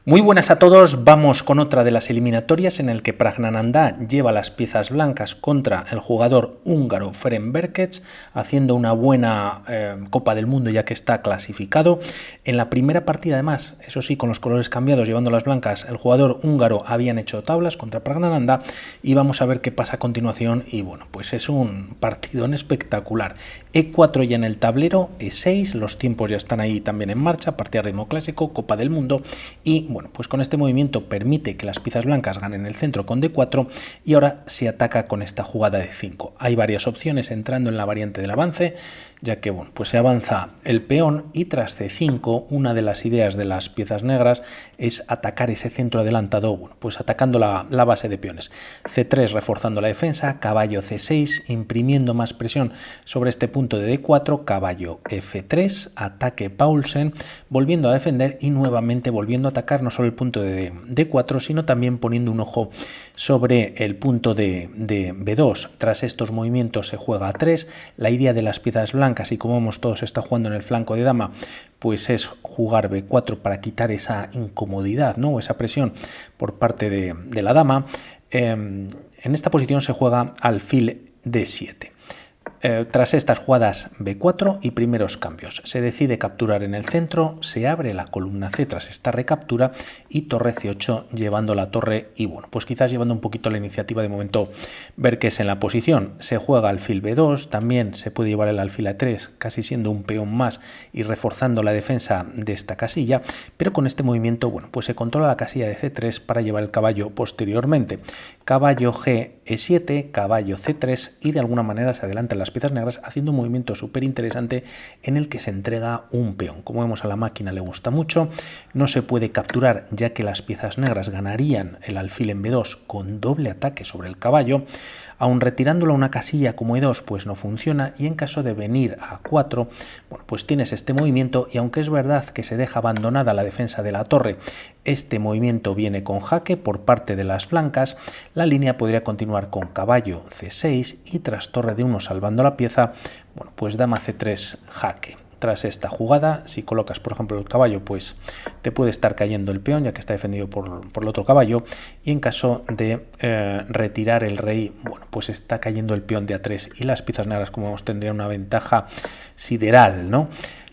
Muy buenas a todos, vamos con otra de las eliminatorias en el que Pragnanandá lleva las piezas blancas contra el jugador húngaro Ferenc Berkec, haciendo una buena Copa del Mundo ya que está clasificado. En la primera partida además, eso sí, con los colores cambiados, llevando las blancas, el jugador húngaro habían hecho tablas contra Pragnanandá y vamos a ver qué pasa a continuación y bueno, pues es un partidón espectacular. E4 ya en el tablero, E6, los tiempos ya están ahí también en marcha, partida de ritmo clásico, Copa del Mundo y bueno, pues con este movimiento permite que las piezas blancas ganen el centro con D4 y ahora se ataca con esta jugada de 5. Hay varias opciones entrando en la variante del avance, ya que bueno, pues se avanza el peón y tras C5 una de las ideas de las piezas negras es atacar ese centro adelantado, bueno, pues atacando la base de peones. C3 reforzando la defensa, caballo C6 imprimiendo más presión sobre este punto de D4, caballo F3, ataque Paulsen, volviendo a defender y nuevamente volviendo a atacar no solo el punto de D4, sino también poniendo un ojo sobre el punto de B2. Tras estos movimientos se juega A3. La idea de las piezas blancas, y como vemos todos está jugando en el flanco de dama, pues es jugar B4 para quitar esa incomodidad, ¿no? O esa presión por parte de la dama. En esta posición se juega alfil D7. Tras estas jugadas B4 y primeros cambios, se decide capturar en el centro, se abre la columna C tras esta recaptura y torre C8 llevando la torre y bueno, pues quizás llevando un poquito la iniciativa de momento Berkec en la posición. Se juega alfil B2, también se puede llevar el alfil A3 casi siendo un peón más y reforzando la defensa de esta casilla, pero con este movimiento bueno, pues se controla la casilla de C3 para llevar el caballo posteriormente. Caballo G E7, caballo C3 y de alguna manera se adelantan las piezas negras haciendo un movimiento súper interesante en el que se entrega un peón. Como vemos a la máquina le gusta mucho, no se puede capturar ya que las piezas negras ganarían el alfil en B2 con doble ataque sobre el caballo, aun retirándolo a una casilla como E2 pues no funciona y en caso de venir a 4, bueno, pues tienes este movimiento y aunque es verdad que se deja abandonada la defensa de la torre, este movimiento viene con jaque por parte de las blancas, la línea podría continuar con caballo C6 y tras torre de 1 salvando la pieza, bueno, pues dama C3 jaque. Tras esta jugada, si colocas por ejemplo el caballo, pues te puede estar cayendo el peón ya que está defendido por el otro caballo y en caso de retirar el rey, bueno, pues está cayendo el peón de A3 y las piezas negras como vemos tendrían una ventaja sideral, ¿no?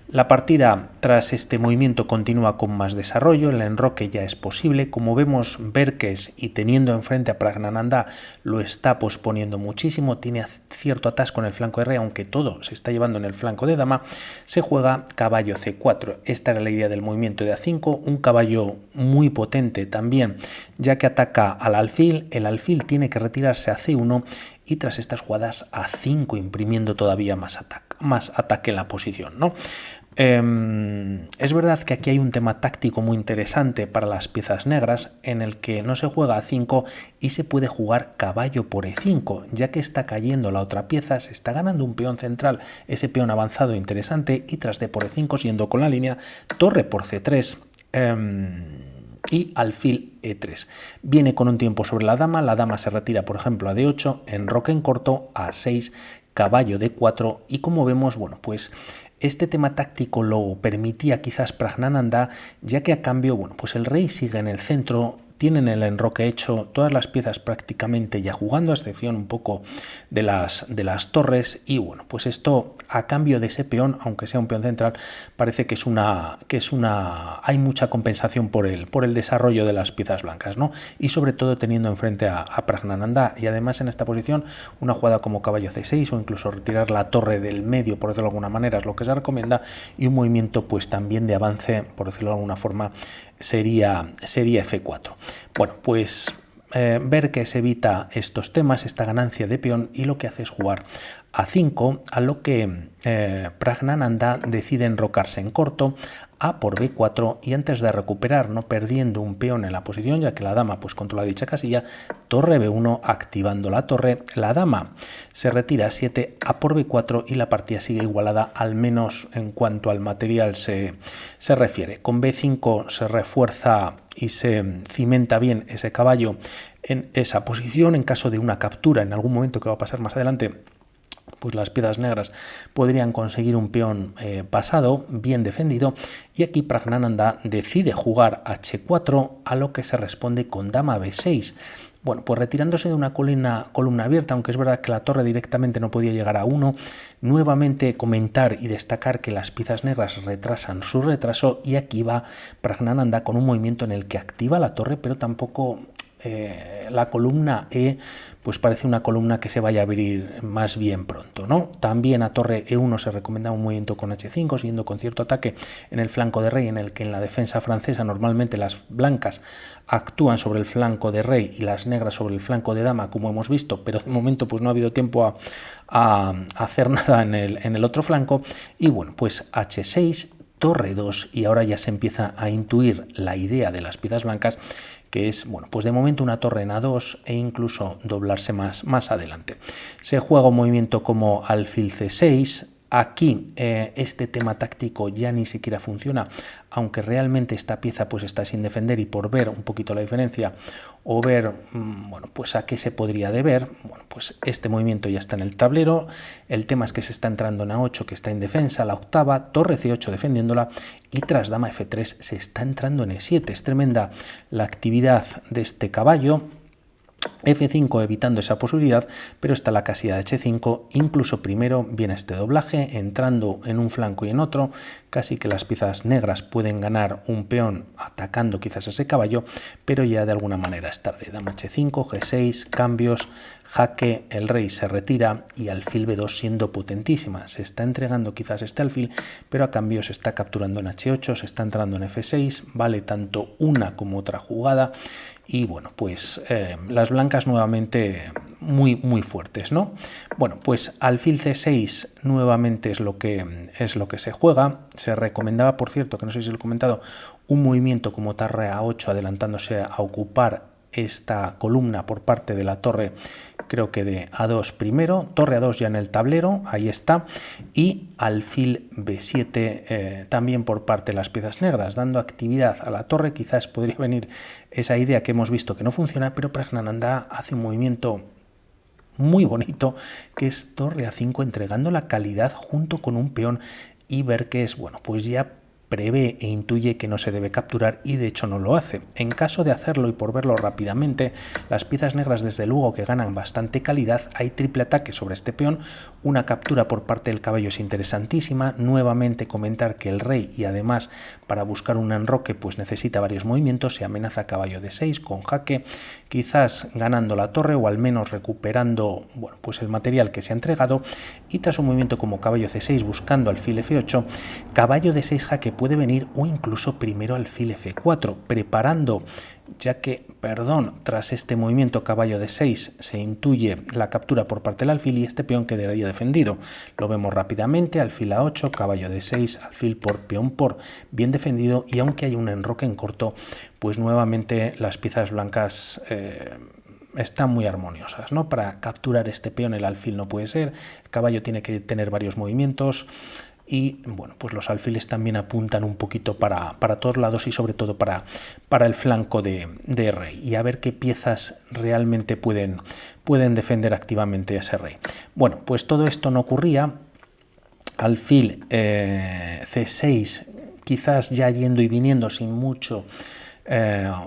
La partida tras este movimiento continúa con más desarrollo, el enroque ya es posible, como vemos Berkec y teniendo enfrente a Pragnanandá lo está posponiendo muchísimo, tiene cierto atasco en el flanco de rey, aunque todo se está llevando en el flanco de dama, se juega caballo C4, esta era la idea del movimiento de A5, un caballo muy potente también, ya que ataca al alfil, el alfil tiene que retirarse a C1 y tras estas jugadas A5 imprimiendo todavía más ataque en la posición, ¿no? Es verdad que aquí hay un tema táctico muy interesante para las piezas negras en el que no se juega A5 y se puede jugar caballo por E5, ya que está cayendo la otra pieza, se está ganando un peón central, ese peón avanzado interesante y tras de por E5 siguiendo con la línea, torre por C3, y alfil E3. Viene con un tiempo sobre la dama se retira por ejemplo a D8, enroque en corto, A6, caballo D4 y como vemos, bueno, pues este tema táctico lo permitía quizás Pragnanandá, ya que a cambio, bueno, pues el rey sigue en el centro, tienen el enroque hecho, todas las piezas prácticamente ya jugando, a excepción un poco de las torres y bueno, pues esto a cambio de ese peón, aunque sea un peón central, parece que hay mucha compensación por el desarrollo de las piezas blancas, ¿no? Y sobre todo teniendo enfrente a Pragnanandá y además en esta posición una jugada como caballo C6 o incluso retirar la torre del medio, por decirlo de alguna manera, es lo que se recomienda y un movimiento pues también de avance, por decirlo de alguna forma, sería F4. Bueno, pues ver que se evita estos temas, esta ganancia de peón y lo que hace es jugar A5, a lo que Pragnanandá decide enrocarse en corto, A por B4 y antes de recuperar, no perdiendo un peón en la posición, ya que la dama pues controla dicha casilla, torre B1 activando la torre, la dama se retira a 7, A por B4 y la partida sigue igualada al menos en cuanto al material se refiere. Con B5 se refuerza y se cimenta bien ese caballo en esa posición en caso de una captura en algún momento que va a pasar más adelante pues las piezas negras podrían conseguir un peón pasado, bien defendido, y aquí Praggnanandhaa decide jugar h4, a lo que se responde con dama b6. Bueno, pues retirándose de una columna abierta, aunque es verdad que la torre directamente no podía llegar a 1, nuevamente comentar y destacar que las piezas negras retrasan su retraso, y aquí va Praggnanandhaa con un movimiento en el que activa la torre, pero tampoco la columna E pues parece una columna que se vaya a abrir más bien pronto, ¿no? También a torre E1 se recomienda un movimiento con H5, siguiendo con cierto ataque en el flanco de rey, en el que en la defensa francesa normalmente las blancas actúan sobre el flanco de rey y las negras sobre el flanco de dama, como hemos visto, pero de momento pues no ha habido tiempo a hacer nada en el otro flanco. Y bueno, pues H6, torre 2, y ahora ya se empieza a intuir la idea de las piezas blancas, que es, bueno, pues de momento una torre en A2 e incluso doblarse más adelante. Se juega un movimiento como alfil C6. Aquí este tema táctico ya ni siquiera funciona, aunque realmente esta pieza pues está sin defender, y por ver un poquito la diferencia o ver bueno, pues a qué se podría deber, bueno, pues este movimiento ya está en el tablero. El tema es que se está entrando en A8, que está indefensa, la octava, torre C8 defendiéndola, y tras dama F3 se está entrando en E7. Es tremenda la actividad de este caballo. F5 evitando esa posibilidad, pero está la casilla de H5, incluso primero viene este doblaje, entrando en un flanco y en otro, casi que las piezas negras pueden ganar un peón atacando quizás ese caballo, pero ya de alguna manera es tarde. Dama H5, G6, cambios, jaque, el rey se retira y alfil B2 siendo potentísima. Se está entregando quizás este alfil, pero a cambio se está capturando en H8, se está entrando en F6, vale tanto una como otra jugada. Y bueno, pues las blancas nuevamente muy fuertes, ¿no? Bueno, pues alfil C6 nuevamente es lo que se juega. Se recomendaba, por cierto, que no sé si lo he comentado, un movimiento como torre A8 adelantándose a ocupar esta columna por parte de la torre, creo que de A2 primero, torre A2 ya en el tablero, ahí está, y alfil B7 también por parte de las piezas negras, dando actividad a la torre. Quizás podría venir esa idea que hemos visto que no funciona, pero Praggnanandhaa hace un movimiento muy bonito, que es torre A5, entregando la calidad junto con un peón, y ver que es, bueno, pues ya prevé e intuye que no se debe capturar, y de hecho no lo hace. En caso de hacerlo, y por verlo rápidamente, las piezas negras desde luego que ganan bastante calidad. Hay triple ataque sobre este peón, una captura por parte del caballo es interesantísima. Nuevamente comentar que el rey, y además para buscar un enroque pues necesita varios movimientos, se amenaza caballo de 6 con jaque, quizás ganando la torre o al menos recuperando, bueno, pues el material que se ha entregado, y tras un movimiento como caballo C6 buscando alfil F8, caballo de 6 jaque puede venir, o incluso primero alfil F4, preparando, ya que, tras este movimiento caballo de 6 se intuye la captura por parte del alfil, y este peón quedaría defendido. Lo vemos rápidamente, alfil A8, caballo de 6, alfil por peón por, bien defendido, y aunque hay un enroque en corto, pues nuevamente las piezas blancas están muy armoniosas, ¿no? Para capturar este peón el alfil no puede ser, el caballo tiene que tener varios movimientos. Y bueno, pues los alfiles también apuntan un poquito para todos lados, y sobre todo para el flanco de rey, y a ver qué piezas realmente pueden defender activamente a ese rey. Bueno, pues todo esto no ocurría. Alfil C6, quizás ya yendo y viniendo sin mucho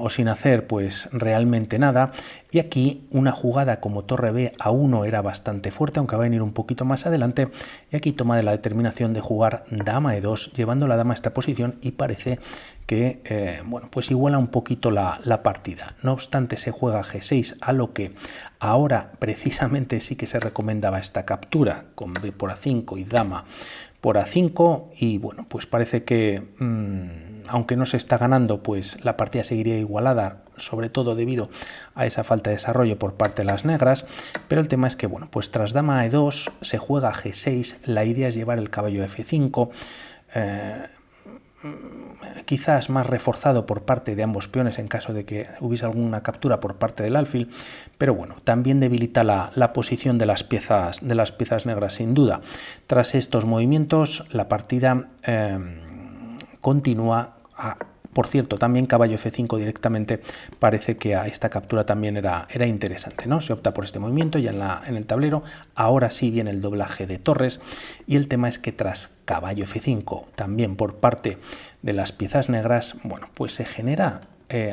o sin hacer pues realmente nada, y aquí una jugada como torre B a 1 era bastante fuerte, aunque va a venir un poquito más adelante, y aquí toma la determinación de jugar dama E2, llevando la dama a esta posición, y parece que bueno, pues iguala un poquito la partida. No obstante, se juega G6, a lo que ahora precisamente sí que se recomendaba esta captura con B por A5 y dama por A5, y bueno, pues parece que aunque no se está ganando, pues la partida seguiría igualada, sobre todo debido a esa falta de desarrollo por parte de las negras. Pero el tema es que, bueno, pues tras dama E2 se juega G6, la idea es llevar el caballo F5, quizás más reforzado por parte de ambos peones en caso de que hubiese alguna captura por parte del alfil, pero bueno, también debilita la posición de las piezas negras sin duda. Tras estos movimientos la partida continúa Por cierto, también caballo F5 directamente parece que a esta captura también era interesante, ¿no? Se opta por este movimiento ya en el tablero. Ahora sí viene el doblaje de torres y el tema es que tras caballo F5 también por parte de las piezas negras, bueno, pues se genera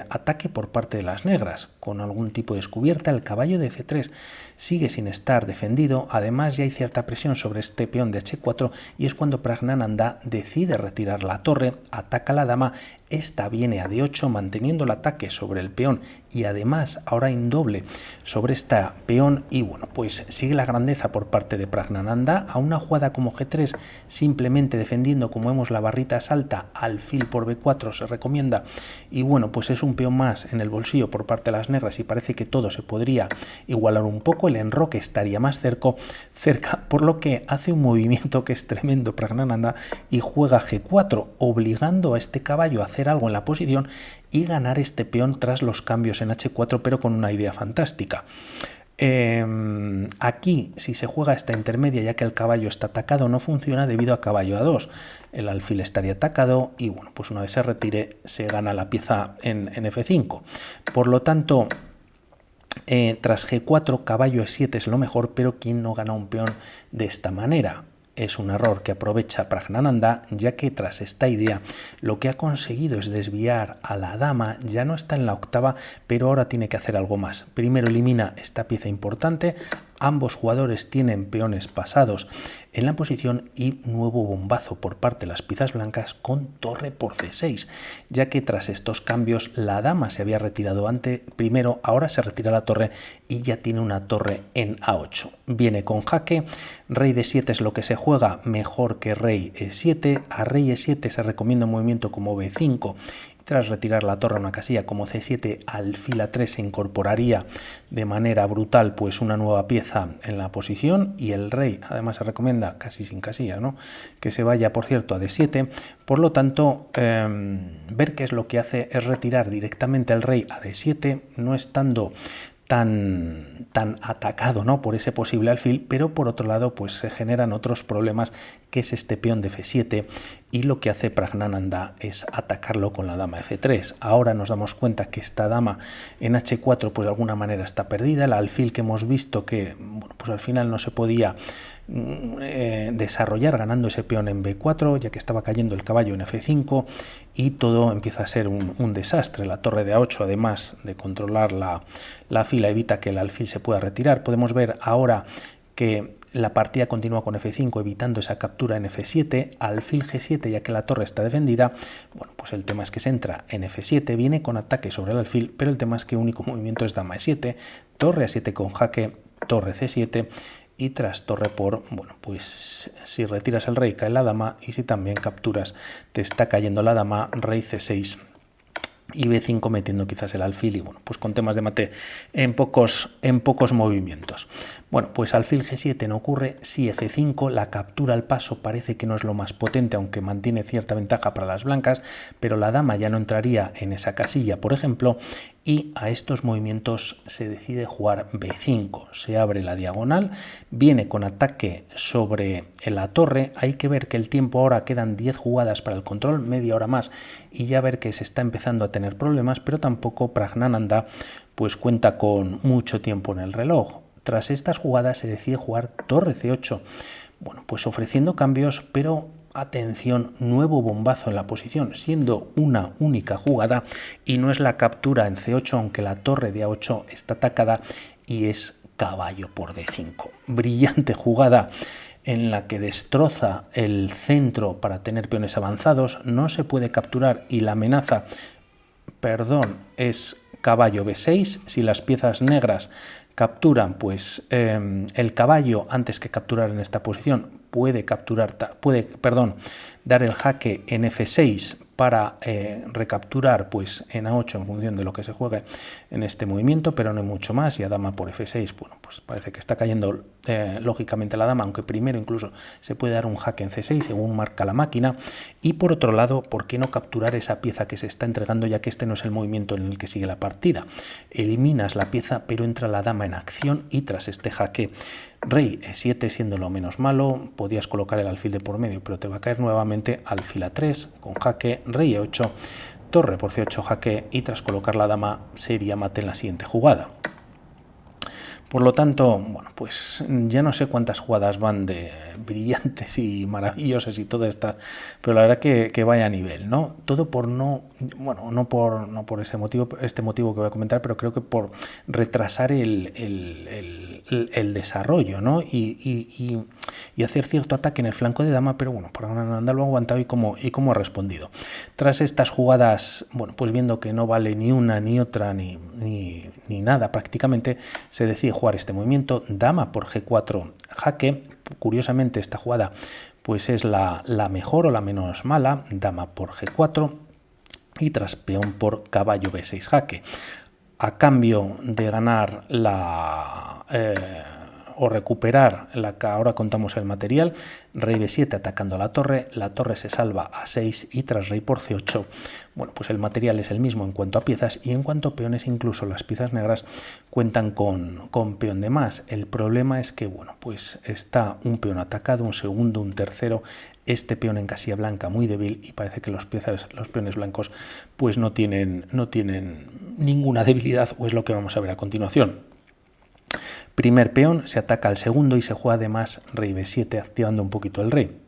ataque por parte de las negras con algún tipo de descubierta. El caballo de C3 sigue sin estar defendido, además ya hay cierta presión sobre este peón de H4 y es cuando Praggnanandhaa decide retirar la torre, ataca a la dama, esta viene a D8 manteniendo el ataque sobre el peón y además ahora en doble sobre esta peón y bueno, pues sigue la grandeza por parte de Praggnanandhaa. A una jugada como G3 simplemente defendiendo, como vemos, la barrita salta, alfil por B4 se recomienda y bueno, pues es un peón más en el bolsillo por parte de las negras y parece que todo se podría igualar un poco, el enroque estaría más cerca, por lo que hace un movimiento que es tremendo Praggnanandhaa y juega G4 obligando a este caballo a hacer algo en la posición y ganar este peón tras los cambios en H4, pero con una idea fantástica. Aquí si se juega esta intermedia ya que el caballo está atacado no funciona debido a caballo A2, el alfil estaría atacado y bueno, pues una vez se retire se gana la pieza en F5, por lo tanto tras G4 caballo E7 es lo mejor, pero ¿quién no gana un peón de esta manera? Es un error que aprovecha Praggnanandhaa, ya que tras esta idea lo que ha conseguido es desviar a la dama, ya no está en la octava, pero ahora tiene que hacer algo más. Primero elimina esta pieza importante, ambos jugadores tienen peones pasados en la posición y nuevo bombazo por parte de las piezas blancas con torre por C6, ya que tras estos cambios la dama se había retirado primero, ahora se retira la torre y ya tiene una torre en A8. Viene con jaque, rey D7 es lo que se juega, mejor que rey E7, a rey E7 se recomienda un movimiento como B5. Tras retirar la torre a una casilla como C7, alfil A3 se incorporaría de manera brutal pues una nueva pieza en la posición y el rey, además se recomienda casi sin casillas, ¿no?, que se vaya, por cierto, a D7. Por lo tanto, ver qué es lo que hace es retirar directamente al rey a D7, no estando tan atacado, ¿no?, por ese posible alfil, pero por otro lado pues se generan otros problemas, que es este peón de F7 y lo que hace Praggnanandhaa es atacarlo con la dama F3. Ahora nos damos cuenta que esta dama en H4 pues de alguna manera está perdida, el alfil que hemos visto que bueno, pues al final no se podía desarrollar ganando ese peón en B4 ya que estaba cayendo el caballo en F5 y todo empieza a ser un desastre. La torre de A8 además de controlar la fila evita que el alfil se pueda retirar. Podemos ver ahora que la partida continúa con F5 evitando esa captura en F7, alfil G7 ya que la torre está defendida. Bueno, pues el tema es que se entra en F7, viene con ataque sobre el alfil, pero el tema es que el único movimiento es dama E7, torre A7 con jaque, torre C7 y tras torre por, bueno, pues si retiras el rey cae la dama y si también capturas te está cayendo la dama, rey C6 y B5 metiendo quizás el alfil y bueno, pues con temas de mate en pocos movimientos. Bueno, pues alfil G7 no ocurre, sí F5, la captura al paso parece que no es lo más potente, aunque mantiene cierta ventaja para las blancas, pero la dama ya no entraría en esa casilla, por ejemplo, y a estos movimientos se decide jugar B5, se abre la diagonal, viene con ataque sobre la torre, hay que ver que el tiempo ahora quedan 10 jugadas para el control, media hora más, y ya ver que se está empezando a tener problemas, pero tampoco Praggnanandhaa pues cuenta con mucho tiempo en el reloj. Tras estas jugadas se decide jugar torre C8, bueno, pues ofreciendo cambios, pero atención, nuevo bombazo en la posición, siendo una única jugada y no es la captura en C8, aunque la torre de A8 está atacada y es caballo por D5. Brillante jugada en la que destroza el centro para tener peones avanzados, no se puede capturar y la amenaza, es caballo B6, si las piezas negras capturan, pues el caballo antes que capturar en esta posición puede dar el jaque en F6 para recapturar pues en A8 en función de lo que se juegue en este movimiento, pero no hay mucho más. Y a dama por F6, bueno, pues parece que está cayendo lógicamente la dama, aunque primero incluso se puede dar un jaque en C6 según marca la máquina. Y por otro lado, ¿por qué no capturar esa pieza que se está entregando, ya que este no es el movimiento en el que sigue la partida? Eliminas la pieza, pero entra la dama en acción y tras este jaque rey E7 siendo lo menos malo, podías colocar el alfil de por medio, pero te va a caer nuevamente alfil A3 con jaque, rey E8, torre por C8 jaque y tras colocar la dama sería mate en la siguiente jugada. Por lo tanto, bueno, pues ya no sé cuántas jugadas van de brillantes y maravillosas y todo esto, pero la verdad que vaya a nivel, ¿no? Todo por no por ese motivo, este motivo que voy a comentar, pero creo que por retrasar el desarrollo, ¿no? Y hacer cierto ataque en el flanco de dama, pero bueno, Praggnanandhaa lo ha aguantado y cómo ha respondido. Tras estas jugadas, bueno, pues viendo que no vale ni una ni otra ni nada prácticamente, se decide jugar este movimiento, dama por G4 jaque. Curiosamente esta jugada pues es la mejor o la menos mala, dama por G4 y tras peón por caballo B6 jaque. A cambio de ganar o recuperar ahora contamos el material, rey b7 atacando la torre se salva a 6 y tras rey por c8, bueno, pues el material es el mismo en cuanto a piezas y en cuanto a peones, incluso las piezas negras cuentan con peón de más. El problema es que, bueno, pues está un peón atacado, un segundo, un tercero, este peón en casilla blanca muy débil y parece que los peones blancos pues no tienen ninguna debilidad, o es lo que vamos a ver a continuación. Primer peón, se ataca al segundo y se juega además rey b7 activando un poquito el rey.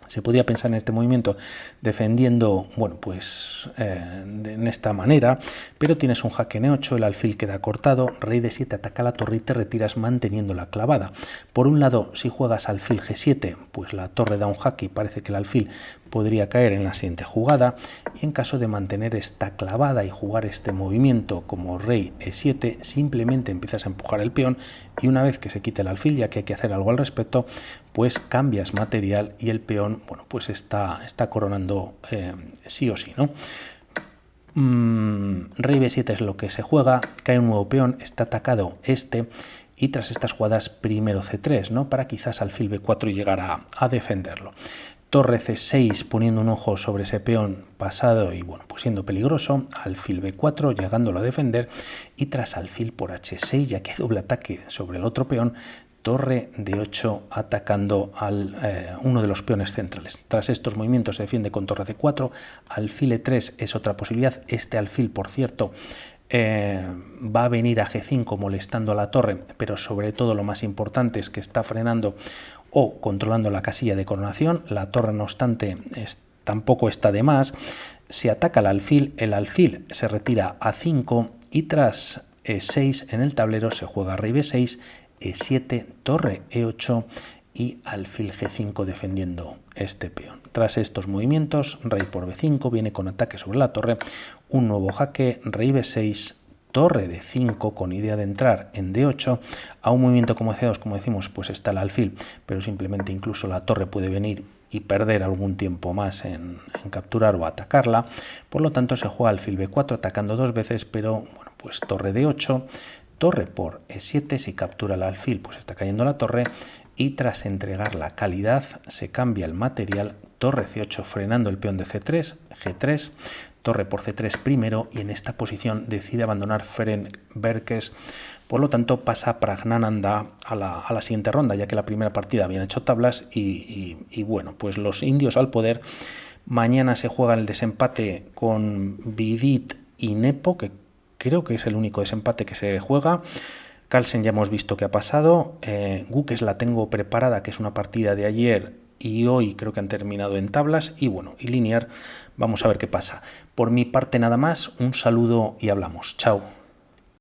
Se podría pensar en este movimiento defendiendo, bueno, pues en esta manera, pero tienes un jaque n8, el alfil queda cortado, rey d7 ataca la torre y te retiras manteniéndola clavada. Por un lado, si juegas alfil g7, pues la torre da un jaque y parece que el alfil podría caer en la siguiente jugada, y en caso de mantener esta clavada y jugar este movimiento como rey e7, simplemente empiezas a empujar el peón y una vez que se quite el alfil, ya que hay que hacer algo al respecto, pues cambias material y el peón, bueno, pues está coronando sí o sí, ¿no? Rey b7 es lo que se juega, cae un nuevo peón, está atacado este y tras estas jugadas primero c3, ¿no? Para quizás alfil b4 llegar a defenderlo. Torre c6 poniendo un ojo sobre ese peón pasado y bueno, pues siendo peligroso, alfil b4 llegándolo a defender y tras alfil por h6, ya que hay doble ataque sobre el otro peón, torre d8 atacando uno de los peones centrales. Tras estos movimientos se defiende con torre c4, alfil e3 es otra posibilidad, este alfil por cierto va a venir a g5 molestando a la torre, pero sobre todo lo más importante es que está frenando o controlando la casilla de coronación. La torre no obstante tampoco está de más, se ataca el alfil se retira a 5 y tras e6 en el tablero se juega rey b6, e7, torre e8 y alfil g5 defendiendo este peón. Tras estos movimientos, rey por b5 viene con ataque sobre la torre, un nuevo jaque, rey b6, torre de 5 con idea de entrar en d8, a un movimiento como c2, como decimos, pues está el alfil, pero simplemente incluso la torre puede venir y perder algún tiempo más en capturar o atacarla, por lo tanto se juega alfil b4 atacando dos veces, pero bueno, pues torre d8, torre por e7, si captura el alfil pues está cayendo la torre y tras entregar la calidad se cambia el material, torre c8 frenando el peón de c3, g3, torre por c3 primero y en esta posición decide abandonar Ferenc Verkes, por lo tanto pasa Praggnanandhaa a la siguiente ronda, ya que la primera partida habían hecho tablas y bueno, pues los indios al poder. Mañana se juega el desempate con Vidit y Nepo, que creo que es el único desempate que se juega. Carlsen ya hemos visto que ha pasado, Gukes la tengo preparada, que es una partida de ayer y hoy creo que han terminado en tablas, y bueno, y Linear, vamos a ver qué pasa. Por mi parte nada más, un saludo y hablamos. Chao.